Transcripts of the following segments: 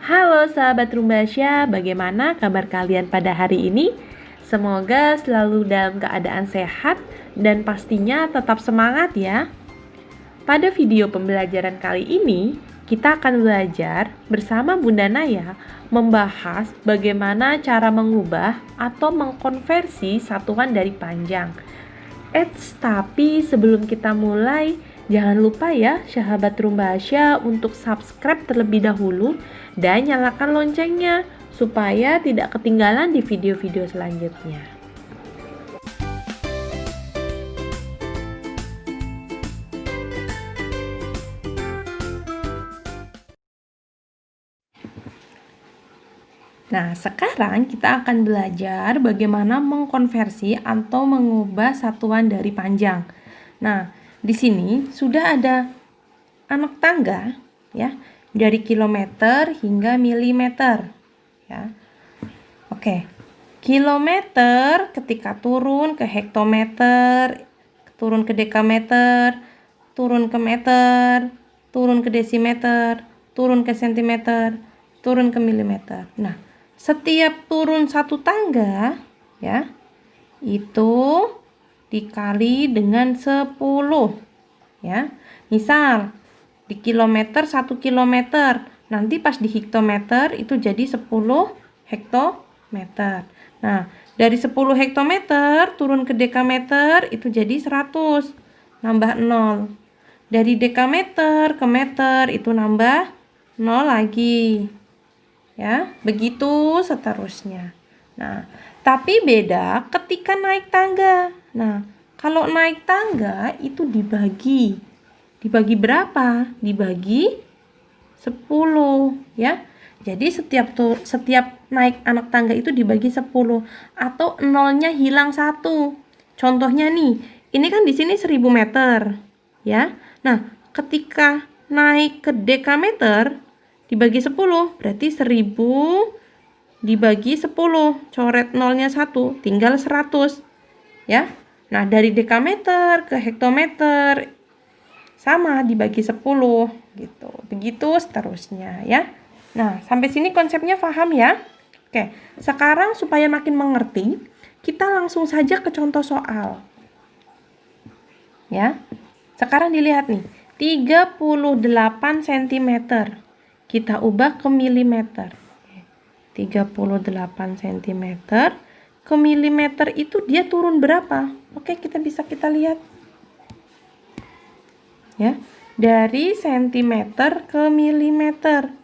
Halo sahabat Rumbasya, bagaimana kabar kalian pada hari ini? Semoga selalu dalam keadaan sehat dan pastinya tetap semangat ya. Pada video pembelajaran kali ini, kita akan belajar bersama Bunda Naya membahas bagaimana cara mengubah atau mengkonversi satuan dari panjang. Tapi sebelum kita mulai, jangan lupa ya sahabat Rumbasya untuk subscribe terlebih dahulu dan nyalakan loncengnya supaya tidak ketinggalan di video-video selanjutnya. Nah, sekarang kita akan belajar bagaimana mengkonversi atau mengubah satuan dari panjang. Nah, di sini sudah ada anak tangga ya, dari kilometer hingga milimeter ya. Oke. Kilometer ketika turun ke hektometer, turun ke dekameter, turun ke meter, turun ke desimeter, turun ke sentimeter, turun ke milimeter. Nah, setiap turun satu tangga ya, itu dikali dengan 10 ya. Misal di kilometer 1 kilometer, nanti pas di hektometer itu jadi 10 hektometer. Nah, dari 10 hektometer turun ke dekameter itu jadi 100, nambah 0. Dari dekameter ke meter itu nambah 0 lagi. Ya, begitu seterusnya. Nah, tapi beda ketika naik tangga. Nah, kalau naik tangga itu dibagi. Dibagi berapa? Dibagi 10 ya. Jadi setiap naik anak tangga itu dibagi 10 atau nolnya hilang 1. Contohnya nih, ini kan di sini 1000 meter ya. Nah, ketika naik ke dekameter dibagi 10 berarti 1000 dibagi 10, coret nolnya 1, tinggal 100 ya. Nah, dari dekameter ke hektometer sama dibagi 10 gitu. Begitu seterusnya ya. Nah, sampai sini konsepnya paham ya? Oke, sekarang supaya makin mengerti, kita langsung saja ke contoh soal. Ya. Sekarang dilihat nih, 38 cm. Kita ubah ke milimeter. 38 cm ke milimeter itu dia turun berapa? Oke, kita lihat. Ya, dari sentimeter ke milimeter.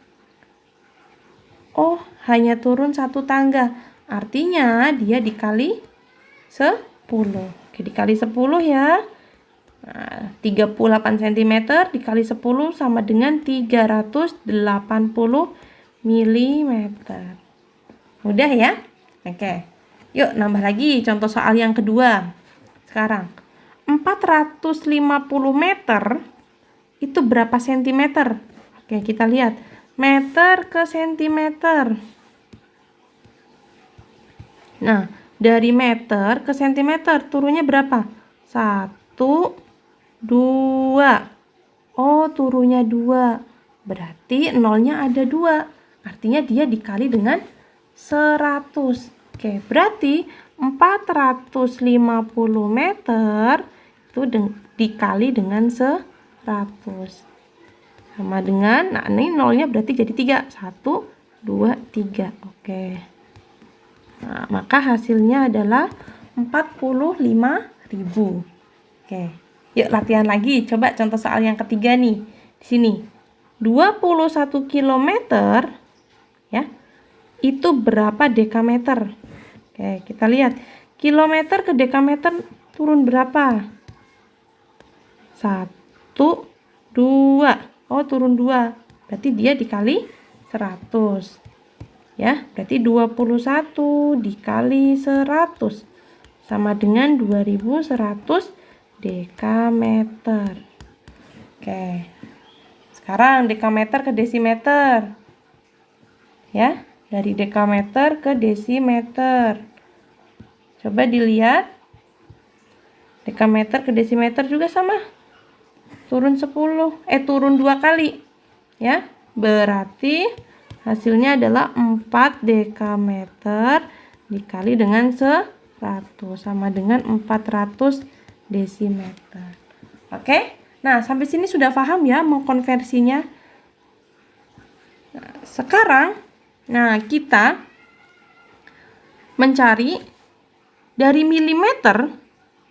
Oh, hanya turun satu tangga. Artinya dia dikali 10. Oke, dikali 10 ya. Nah, 38 cm dikali 10 sama dengan 380 mm. Mudah ya? Oke. Yuk nambah lagi contoh soal yang kedua. Sekarang 450 meter itu berapa sentimeter? Oke, kita lihat. Meter ke sentimeter. Nah, dari meter ke sentimeter turunnya berapa? 1, 2. Oh, turunnya 2. Berarti nolnya ada 2. Artinya dia dikali dengan 100. Oke, berarti 450 meter itu dikali dengan 100. Sama dengan, nah ini nolnya berarti jadi 3. 1, 2, 3. Oke. Nah, maka hasilnya adalah 45.000. Oke. Yuk latihan lagi. Coba contoh soal yang ketiga nih. Di sini. 21 km ya. Itu berapa dekameter? Oke, kita lihat. Kilometer ke dekameter turun berapa? 1, 2. Oh, turun 2. Berarti dia dikali 100. Ya, berarti 21 dikali 100 sama dengan 2100 dekameter. Oke. Sekarang dekameter ke desimeter. Ya, dari dekameter ke desimeter. Coba dilihat. Dekameter ke desimeter juga sama. Turun 10. Turun 2 kali. Ya, berarti Hasilnya adalah 4 dekameter dikali dengan 100 sama dengan 400 desimeter. Oke? Nah, sampai sini sudah paham ya mengkonversinya. Nah, sekarang kita mencari dari milimeter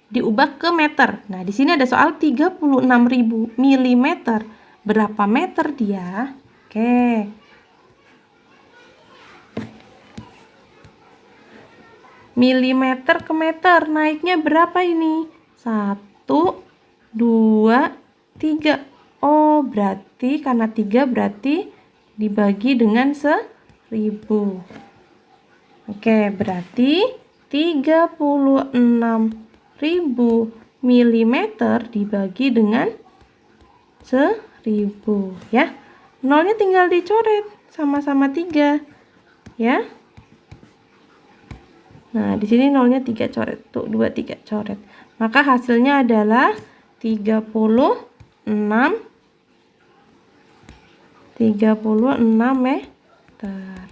diubah ke meter. Nah, di sini ada soal 36.000 milimeter. Berapa meter dia? Oke. Milimeter ke meter, naiknya berapa ini? 1, 2, 3. Oh, berarti karena 3 berarti dibagi dengan 1000. Oke, berarti 36.000 milimeter dibagi dengan 1000 ya. Nolnya tinggal dicoret sama-sama 3 ya. Nah, di sini nolnya 3 coret. Tuh, 2, 3 coret. Maka hasilnya adalah 36 meter.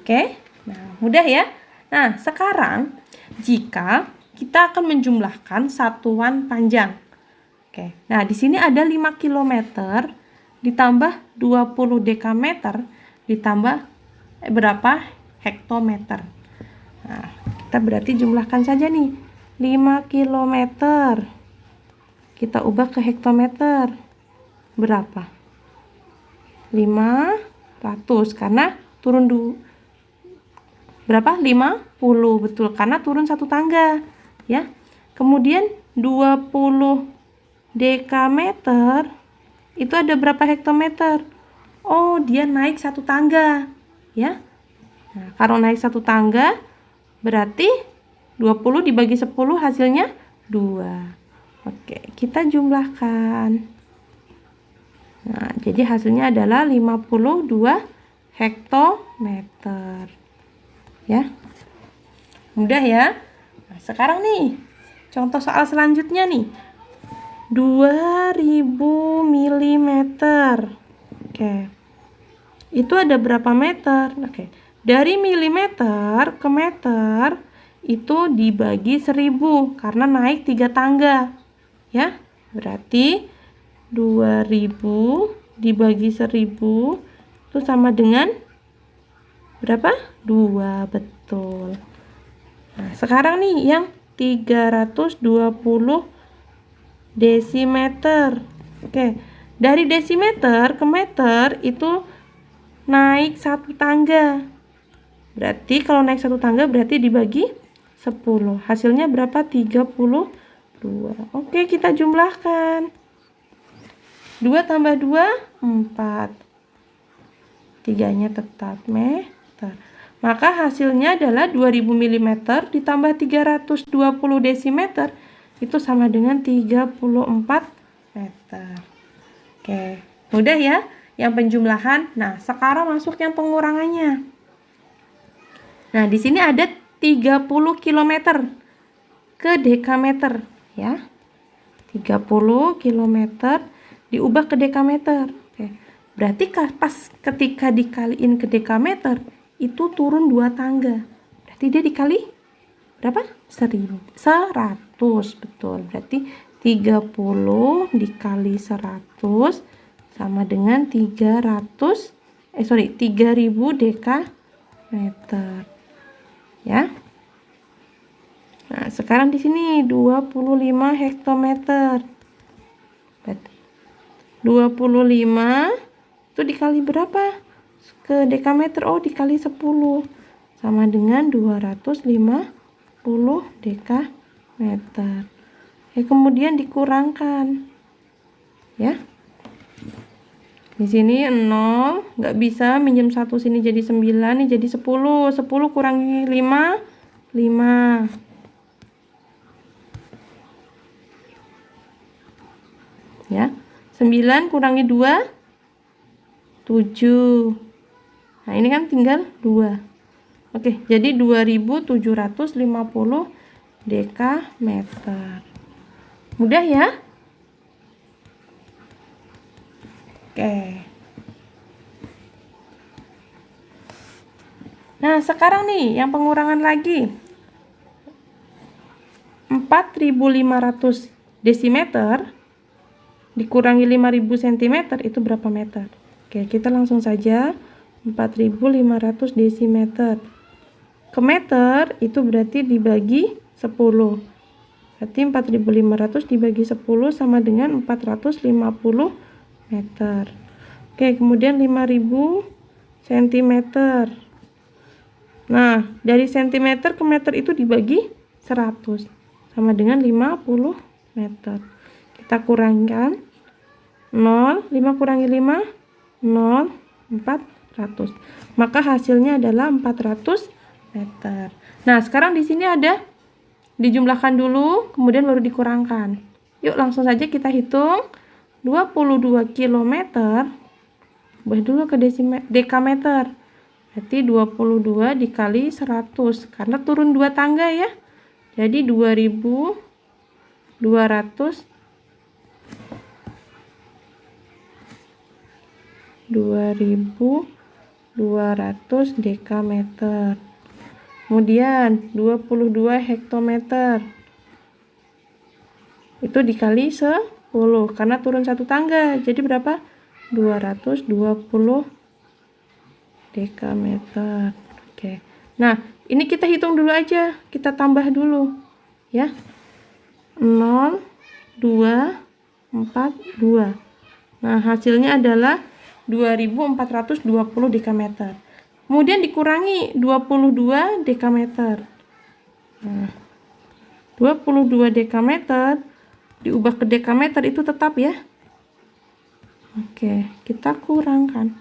Oke? Nah, mudah ya. Nah, sekarang jika kita akan menjumlahkan satuan panjang. Oke. Nah, di sini ada 5 km ditambah 20 dekameter ditambah berapa hektometer. Nah, kita berarti jumlahkan saja nih. 5 km kita ubah ke hektometer. Berapa? 500 karena turun berapa? 50, betul, karena turun 1 tangga ya. Kemudian 20 dekameter itu ada berapa hektometer? Oh, dia naik 1 tangga ya. Nah, kalau naik 1 tangga berarti 20 dibagi 10 hasilnya 2. Oke, kita jumlahkan. Nah, jadi hasilnya adalah 52 hektometer. Ya. Mudah ya. Nah, sekarang nih, contoh soal selanjutnya nih. 2000 mm. Oke. Itu ada berapa meter? Oke. Dari milimeter ke meter itu dibagi 1000 karena naik 3 tangga. Ya. Berarti 2000 dibagi 1000 itu sama dengan berapa? 2, betul. Nah, sekarang nih yang 320 desimeter. Oke. Dari desimeter ke meter itu naik 1 tangga. Berarti kalau naik 1 tangga berarti dibagi 10. Hasilnya berapa? 32. Oke, kita jumlahkan. 2 tambah 2, 4. 3-nya tetap meter. Maka hasilnya adalah 2000 mm ditambah 320 desimeter. Itu sama dengan 34 meter. Oke, mudah ya yang penjumlahan. Nah, sekarang masuk yang pengurangannya. Nah, di sini ada 30 km ke dekameter ya. 30 km diubah ke dekameter. Oke. Berarti pas ketika dikaliin ke dekameter itu turun 2 tangga. Berarti dia dikali berapa? 100, betul. Berarti 30 dikali 100 sama dengan 3000 dekameter. Ya. Nah, sekarang di sini 25 hektometer. 25 itu dikali berapa? Ke dekameter. Oh, dikali 10 sama dengan 250 dekameter. Kemudian dikurangkan. Ya. Di sini 0, nggak bisa, minjem 1 sini jadi 9, nih jadi 10. 10 kurangi 5, 5. Ya. 9 kurangi 2, 7. Nah, ini kan tinggal 2. Oke, jadi 2750 dekameter. Mudah ya? Oke. Nah, sekarang nih yang pengurangan lagi. 4.500 desimeter dikurangi 5.000 cm itu berapa meter? Oke, kita langsung saja. 4.500 desimeter ke meter itu berarti dibagi 10. Berarti 4.500 dibagi 10 sama dengan 450 meter. Oke, kemudian 5.000 cm. Nah, dari centimeter ke meter itu dibagi 100 sama dengan 50 meter. Kita kurangkan 0, 5 kurangi 5, 0, 400. Maka hasilnya adalah 400 meter. Nah, sekarang di sini ada dijumlahkan dulu, kemudian baru dikurangkan. Yuk, langsung saja kita hitung. 22 km, ubah dulu ke dekameter. Berarti 22 dikali 100, karena turun 2 tangga ya. Jadi 2.200 dekameter. Kemudian 22 hektometer. Itu dikali 10 karena turun 1 tangga. Jadi berapa? 220 dekameter. Oke. Nah, ini kita hitung dulu aja. Kita tambah dulu ya. 0 2 4 2. Nah, hasilnya adalah 2.420 dekameter. Kemudian dikurangi 22 dekameter. Nah, 22 dekameter diubah ke dekameter itu tetap ya. Oke, kita kurangkan.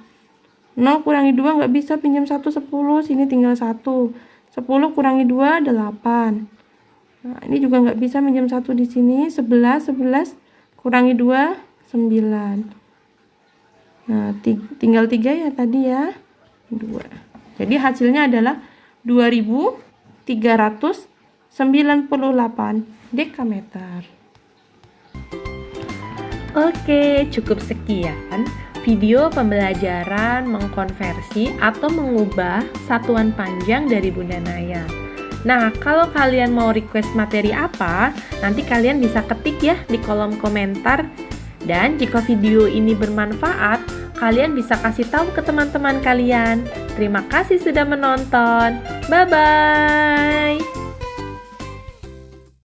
0 kurangi 2 nggak bisa, pinjam 1 10, sini tinggal 1. 10 kurangi 2 8. Nah, ini juga nggak bisa, pinjam 1 di sini. 11 kurangi 2 9. Nah, tinggal 3 ya tadi ya. 2. Jadi hasilnya adalah 2.398 dekameter. Oke, cukup sekian video pembelajaran mengkonversi atau mengubah satuan panjang dari Bunda Naya. Nah, kalau kalian mau request materi apa, nanti kalian bisa ketik ya di kolom komentar. Dan jika video ini bermanfaat, kalian bisa kasih tahu ke teman-teman kalian. Terima kasih sudah menonton. Bye-bye.